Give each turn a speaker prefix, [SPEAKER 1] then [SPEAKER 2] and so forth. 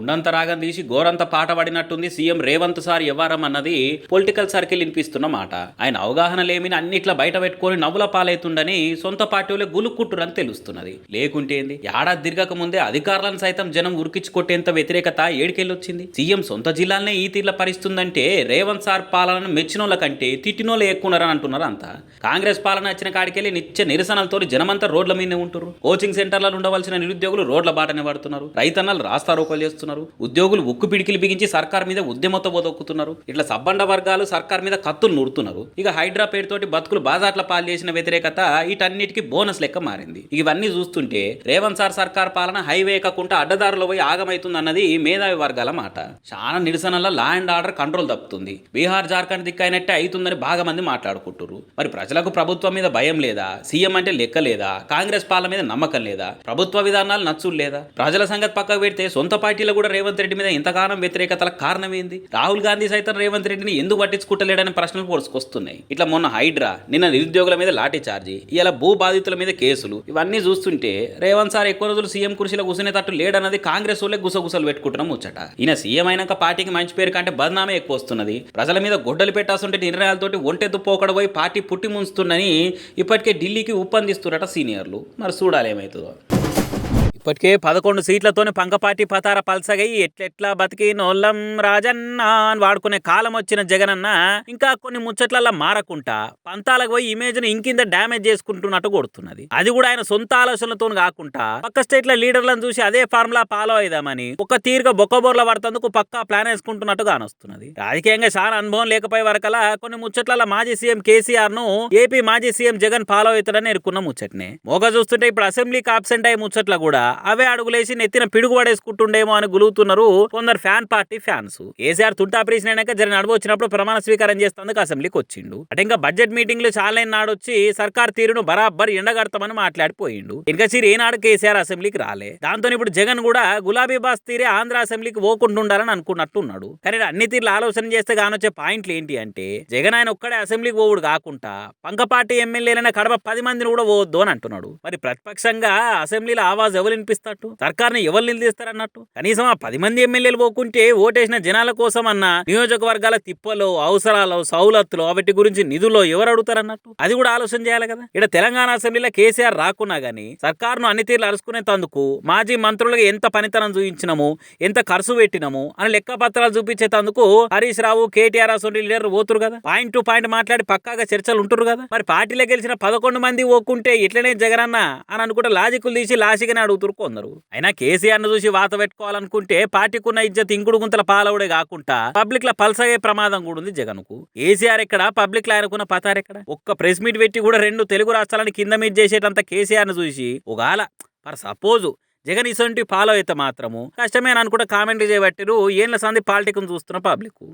[SPEAKER 1] కుండంత రాగం తీసి గోరంత పాట పడినట్టుంది సీఎం రేవంత్ సార్ వ్యవహారం అన్నది పొలిటికల్ సర్కిల్ వినిపిస్తున్న మాట. ఆయన అవగాహన లేమిని అన్నిట్లా బయట పెట్టుకొని నవ్వుల పాలవుతుండని సొంత పార్టీలో గులుక్కుంటురని తెలుస్తున్నది. లేకుంటేంది, ఏడాది తిరగక ముందే అధికారులను సైతం జనం ఉరికించి కొట్టేంత వ్యతిరేకత ఏడికెళ్ళొచ్చింది. సీఎం సొంత జిల్లాలనే ఈ తీర్ల పరిస్తుందంటే రేవంత్ సార్ పాలనను మెచ్చినోళ్ళ కంటే తిట్టినోళ్ళు ఎక్కున్నారని అంటున్నారు అంతా. కాంగ్రెస్ పాలన వచ్చిన కాడికెళ్ళి నిత్య నిరసనలతో జనమంతా రోడ్ల మీదనే ఉంటున్నారు. కోచింగ్ సెంటర్లలో ఉండవలసిన నిరుద్యోగులు రోడ్ల బాటనే పడుతున్నారు. రైతన్నలు రాస్తారోకోలు చేస్తున్నారు. ఉద్యోగులు ఉక్కు పిడికిలు బిగించి సర్కార్ మీద ఉద్యమంతో బొదొక్కుతున్నారు. ఇట్లా సబ్బండ వర్గాలు సర్కార్ మీద కత్తులు నూరుతున్నారు. ఇక హైడ్రా పేరుతోటి బతుకులు బాజాట్ల పాలు చేసిన వ్యతిరేకత వీటన్నిటికీ బోనస్ లెక్క మారింది. ఇవన్నీ చూస్తుంటే రేవంత్ సార్ సర్కార్ పాలన హైవే ఎక్కకుండా అడ్డదారులో పోయి ఆగమైతుంది అన్నది మేధావి వర్గాల మాట. చాలా నిరసనల లా అండ్ ఆర్డర్ కంట్రోల్ తప్పుతుంది. బీహార్ జార్ఖండ్ దిక్కైనట్టే అవుతుందని బాగా మంది మాట్లాడుకుంటున్నారు. మరి ప్రజలకు ప్రభుత్వం మీద భయం లేదా? సీఎం అంటే లెక్క లేదా? కాంగ్రెస్ పాలన మీద నమ్మకం లేదా? ప్రభుత్వ విధానాలు నచ్చులు లేదా? ప్రజల సంగతి పక్కకు పెడితే సొంత పార్టీలో కూడా రేవంత్ రెడ్డి మీద ఇంతకాలం వ్యతిరేకతల కారణం ఏంది? రాహుల్ గాంధీ సైతం రేవంత్ రెడ్డిని ఎందుకు పట్టించుకుంటలేడని ప్రశ్నలు పొడుచుకొస్తున్నాయి. ఇట్లా మొన్న హైడ్రా, నిన్న నిరుద్యోగుల మీద లాఠీ చార్జీ, ఇలా భూ బాధితుల మీద కేసులు, ఇవన్నీ చూస్తుంటే రేవంత్ సార్ ఎక్కువ రోజులు సీఎం కుర్చీలో కూర్చునేటట్టు లేడన్నది కాంగ్రెస్ వాళ్ళే గుసగుసలు పెట్టుకుంటున్నాం ముచ్చట. ఈయన సీఎం అయినాక పార్టీకి మంచి పేరు కంటే బదనామే ఎక్కువ వస్తున్నది. ప్రజల మీద గొడ్డలు పెట్టాల్సింటే నిర్ణయాలతోటి ఒంటెద్దు పోకడ పోయి పార్టీ పుట్టి ముంచుతుందని ఇప్పటికే ఢిల్లీకి ఉప్పందిస్తున్నట సీనియర్లు. మరి చూడాలి ఏమవుతుందో. ఇప్పటికే 11 సీట్లతోనే పంకపాటి పతార పల్సగై ఎట్లెట్లా బతికి నోళ్ళం రాజన్న అని వాడుకునే కాలం వచ్చిన జగనన్న ఇంకా కొన్ని ముచ్చట్లల్లో మారకుంటా పంతాలకు పోయి ఇమేజ్ను ఇంకింద డ్యామేజ్ చేసుకుంటున్నట్టు కొడుతున్నది. అది కూడా ఆయన సొంత ఆలోచనలతో కాకుండా పక్క స్టేట్ల లీడర్లను చూసి అదే ఫార్ములా ఫాలో అయిదామని ఒక తీరుగా బొక్కబోర్ల పడుతందుకు పక్కా ప్లాన్ వేసుకుంటున్నట్టు కానొస్తున్నది. రాజకీయంగా చాలా అనుభవం లేకపోయే వరకలా కొన్ని ముచ్చట్ల మాజీ సీఎం కేసీఆర్ ను ఏపీ మాజీ సీఎం జగన్ ఫాలో అవుతాడని ఎరుకున్న ముచ్చట్నే. మోగ చూస్తుంటే ఇప్పుడు అసెంబ్లీకి అబ్సెంట్ అయ్యే ముచ్చట్ల కూడా అవే అడుగులేసి నెత్తిన పిడుగు పడేసుకుంటుండేమో అని గులుగుతున్నారు కొందరు ఫ్యాన్ పార్టీ ఫ్యాన్స్. కేసీఆర్ తుంటా ఆపరేషన్ అయినాక జర నడువు వచ్చినప్పుడు ప్రమాణ స్వీకారం చేస్తేందుకు అసెంబ్లీకి వచ్చిండు. అంటే ఇంకా బడ్జెట్ మీటింగ్లు చాలా నాడొచ్చి సర్కార్ తీరును బరాబర్ ఎండగడతామని మాట్లాడిపోయిండు. ఇంకా ఏనాడు కేసీఆర్ అసెంబ్లీకి రాలే. దాంతో ఇప్పుడు జగన్ కూడా గులాబీ బాస్ తీరే ఆంధ్ర అసెంబ్లీకి పోకుంటుండాలని అనుకున్నట్టున్నాడు. కానీ అన్ని తీర్లు ఆలోచన చేస్తే కానొచ్చే పాయింట్లు ఏంటి అంటే, జగన్ ఆయన ఒక్కడే అసెంబ్లీకి పోవుడు కాకుండా పంకపాటి ఎమ్మెల్యేలైన కడప 10 మందిని కూడా పోవద్దు అని అంటున్నాడు. మరి ప్రతిపక్షంగా అసెంబ్లీలో ఆవాజ్ ఎవరు వినిపిస్తట్టు? సర్కార్ని ఎవరు నిలదీస్తారన్నట్టు? కనీసం ఆ 10 మంది ఎమ్మెల్యేలు పోకుంటే ఓటేసిన జనాల కోసం అన్న నియోజకవర్గాల తిప్పలో, అవసరాలు, సౌలతులు, వాటి గురించి నిధుల్లో ఎవరు అడుగుతారన్నట్టు అది కూడా ఆలోచన చేయాలి కదా. ఇక్కడ తెలంగాణ అసెంబ్లీలో కేసీఆర్ రాకున్నా గానీ సర్కార్ను అన్ని తీర్లు అరుచుకునేందుకు మాజీ మంత్రులుగా ఎంత పనితనం చూపించినాము, ఎంత ఖర్చు పెట్టినాము అని లెక్క పత్రాలు చూపించేందుకు హరీష్ రావు, కేటీఆర్ అసెంబ్లీ లీడర్ పోతురు కదా. పాయింట్ టు పాయింట్ మాట్లాడి పక్కాగా చర్చలు ఉంటురు కదా. మరి పార్టీలో గెలిచిన 11 మంది పోకుంటే ఎట్లనే జగనన్న అని అనుకుంటే లాజిక్లు తీసి లాసిగానే అడుగుతురు కొందరు. అయినా కేసీఆర్ ను చూసి వాత పెట్టుకోవాలనుకుంటే పార్టీకున్న ఇజ్జత్ ఇంకుడు గుంతల పాలవుడే కాకుండా పబ్లిక్ ల పల్సగే ప్రమాదం కూడా ఉంది జగన్ కు. కేసీఆర్ ఎక్కడ, పబ్లిక్ లో ఆయనకున్న పతారు ఎక్కడ? ఒక్క ప్రెస్ మీట్ పెట్టి కూడా 2 తెలుగు రాష్ట్రాలను కింద మీద చేసేటంత కేసీఆర్ ను చూసి ఒకవేళ ఫర్ సపోజ్ జగన్ ఇసొంటి ఫాలో అయితే మాత్రము కష్టమే అని అనుకుంటే కామెంట్ చేయబట్టిరు. ఏళ్ళ సంది పాలిటిక్స్ చూస్తున్న పబ్లిక్.